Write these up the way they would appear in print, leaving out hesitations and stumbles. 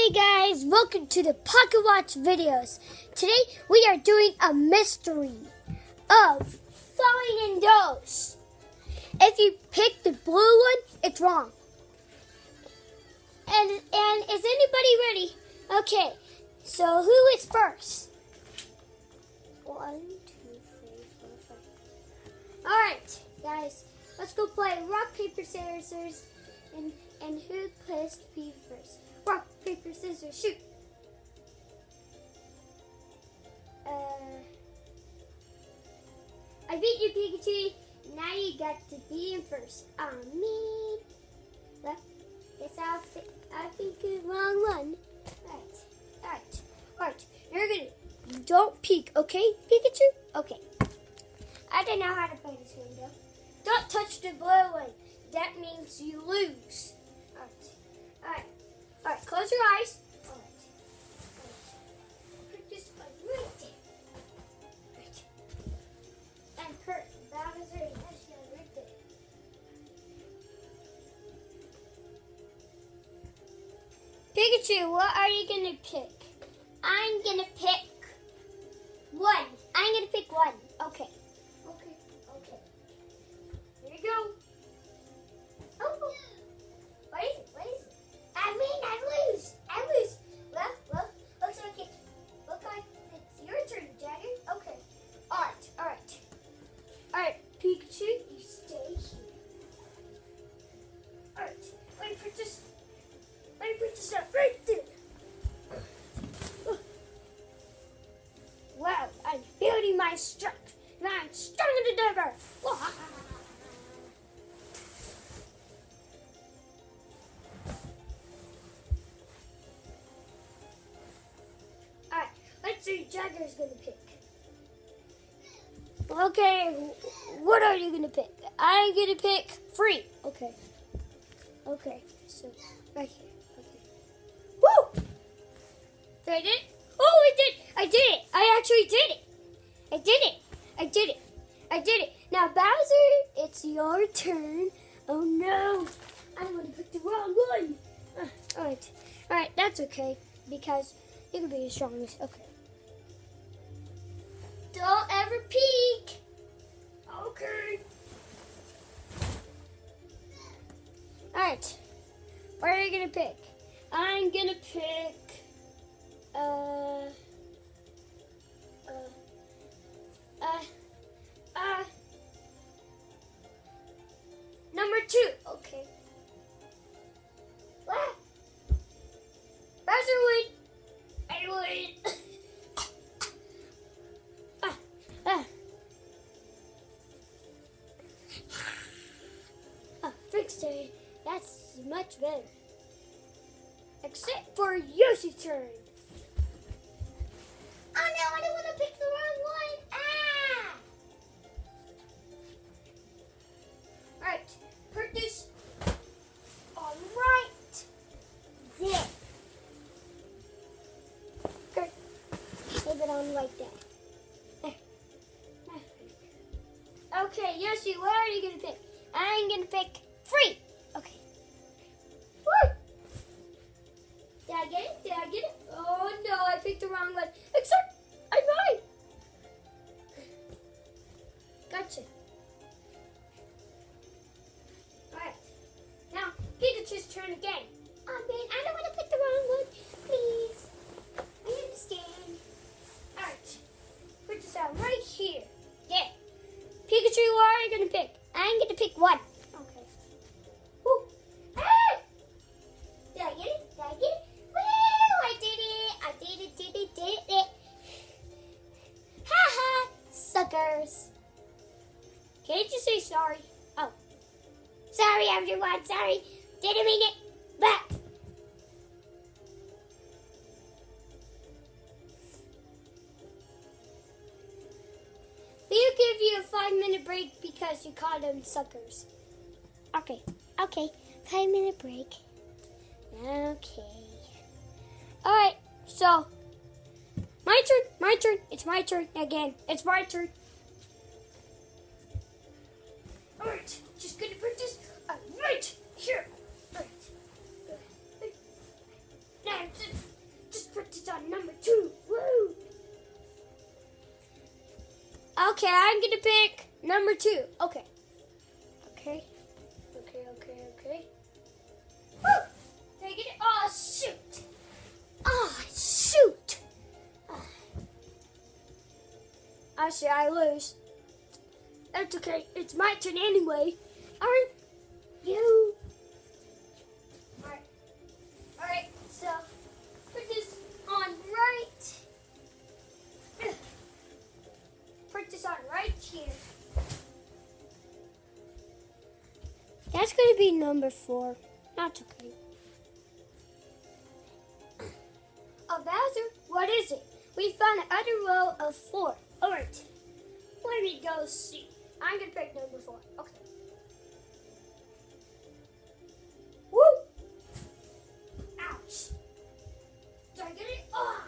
Hey guys, welcome to the Pocket Watch videos. Today we are doing a mystery of falling indoors. If you pick the blue one, it's wrong. And is anybody ready? Okay, so who is first? 1, 2, 3, 4, 5. Alright, guys, let's go play rock, paper, scissors, and who plays P first? Rock, paper, scissors, shoot. I beat you, Pikachu. Now you got to be in first. Oh, me. Well, guess I think the wrong one. Alright. You're gonna, don't peek, okay, Pikachu? Okay. I don't know how to play this game, though. Don't touch the blue one. That means you lose. Alright, close your eyes. Alright. Put this one right there. Right. And Kurt, that was right. That's right there. Pikachu, what are you gonna pick? I'm gonna pick one. I'm gonna pick one. Okay. Here you go. Oh. What is it? I lose. Well, looks like it's your turn, Jagger. Okay. Alright, Pikachu, you stay here. Alright, let me put this up right there. Wow, I'm building my strength, and I'm stronger than ever. So Jagger's gonna pick. Okay, what are you gonna pick? I'm gonna pick free. Okay, so right here. Okay. Woo! Did I do it? Oh, I did it! I actually did it! I did it! Now Bowser, it's your turn. Oh no, I'm gonna pick the wrong one. Alright, that's okay, because you can be the strongest. Okay. Don't ever peek. Okay. Alright. What are you gonna pick? I'm gonna pick number 2. Okay. What? Bowser win. I win. Trickster, that's much better. Except for Yoshi's turn. Oh no, I don't want to pick the wrong one. Alright, put this on right there. Good. Leave it on like that. Okay, Yoshi, what are you going to pick? I'm going to pick free. Okay. Woo! Did I get it? Oh no, I picked the wrong one. Except I'm right. Gotcha. Alright. Now, Pikachu's turn again. Oh man, I don't want to pick the wrong one. Please. I understand. Alright. Put this out right here. There. Pikachu, what are you going to pick? I'm going to pick one. Okay. Woo. Ah! Did I get it? Woo! I did it. Ha ha! Suckers. Can't you say sorry? Oh. Sorry, everyone. Sorry. Didn't mean it. But. We'll give you a 5-minute break because you called them suckers. Okay. 5-minute break. Okay. Alright, so my turn. It's my turn again. It's my turn. Alright, just gonna put this right here. Alright. Now, Okay, I'm gonna pick number 2. Okay. Okay. Woo! Did I get it? Oh, shoot. Oh, shoot. Actually, I lose. That's okay. It's my turn anyway. Aren't you? Alright, so put this on right. Put this on right here. That's going to be number 4. That's okay. Oh, Bowser, what is it? We found another row of 4. Alright, let me go see. I'm going to pick number 4. Okay. Woo! Ouch. Did I get it? Oh,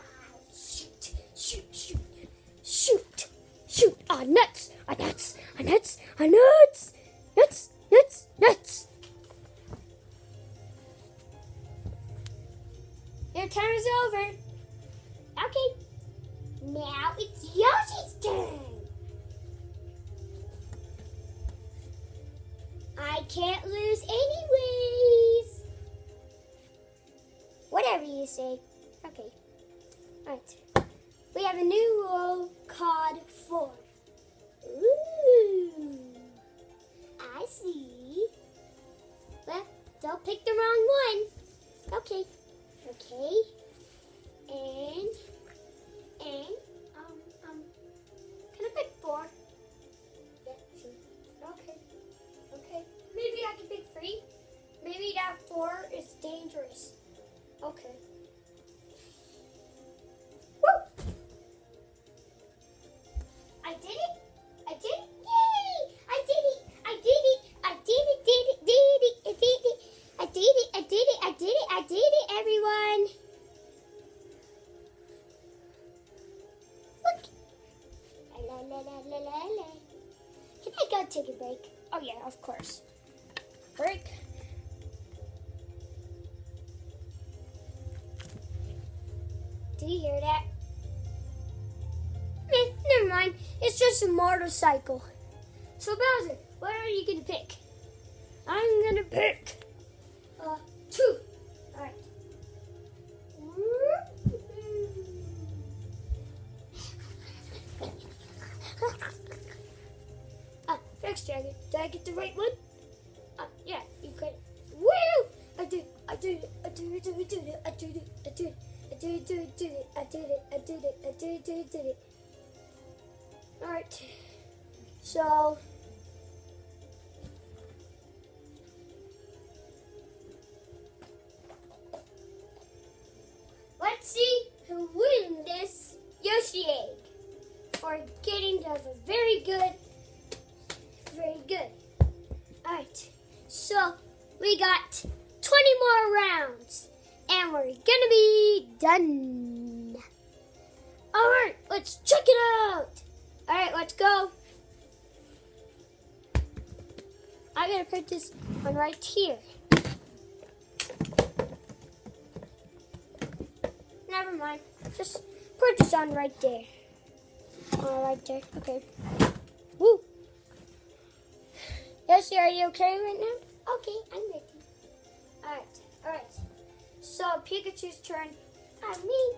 shoot. Ah, nuts. Nuts. Your time is over. Okay. Now it's Yoshi's turn. I can't lose anyways. Whatever you say. Okay. Alright. We have a new roll called 4. Ooh. I see. Well, don't pick the wrong one. Okay. And can I pick 4? Yeah, sure. Okay. Maybe I can pick 3. Maybe that 4 is dangerous. Okay. Woo! I did it. Yay! I did it, everyone. Look. La. Can I go take a break? Oh yeah, of course. Break. Do you hear that? Never mind. It's just a motorcycle. So Bowser, what are you gonna pick? I'm gonna pick 2. Alright. Thanks, Dragon. Did I get the right one? Yeah, you got it. Woo! I did it. Alright. So let's see who wins this Yoshi egg for getting to a very good. Alright, so we got 20 more rounds and we're gonna be done. Alright, let's check it out. Alright, let's go. I'm gonna put this one right here. Never mind. Just put this on right there. Right there. Okay. Woo. Yoshi, are you okay right now? Okay, I'm ready. Alright. So Pikachu's turn. Me.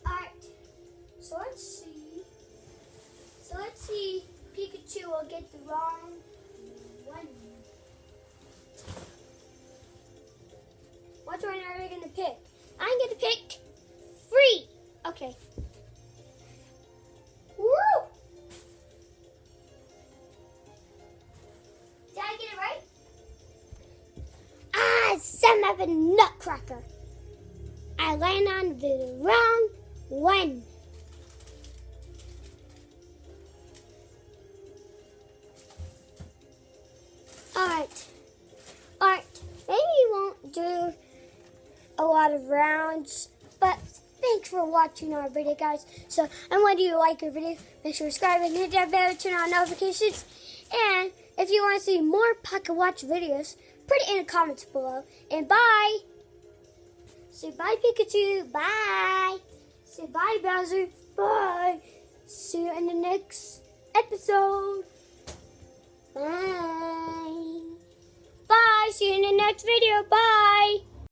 Alright. So let's see. Pikachu will get the wrong one. Which one are we gonna pick? I'm gonna pick 3. Okay. Woo! Did I get it right? Son of a nutcracker. I landed on the wrong one. Alright. Maybe you won't do a lot of rounds, but thanks for watching our video, guys. So, and when you like our video, make sure to subscribe and hit that bell to turn on notifications. And if you want to see more Pocket Watch videos, put it in the comments below. And bye! Say bye, Pikachu. Bye. Say bye, Bowser. Bye. See you in the next episode. Bye. Bye. See you in the next video. Bye.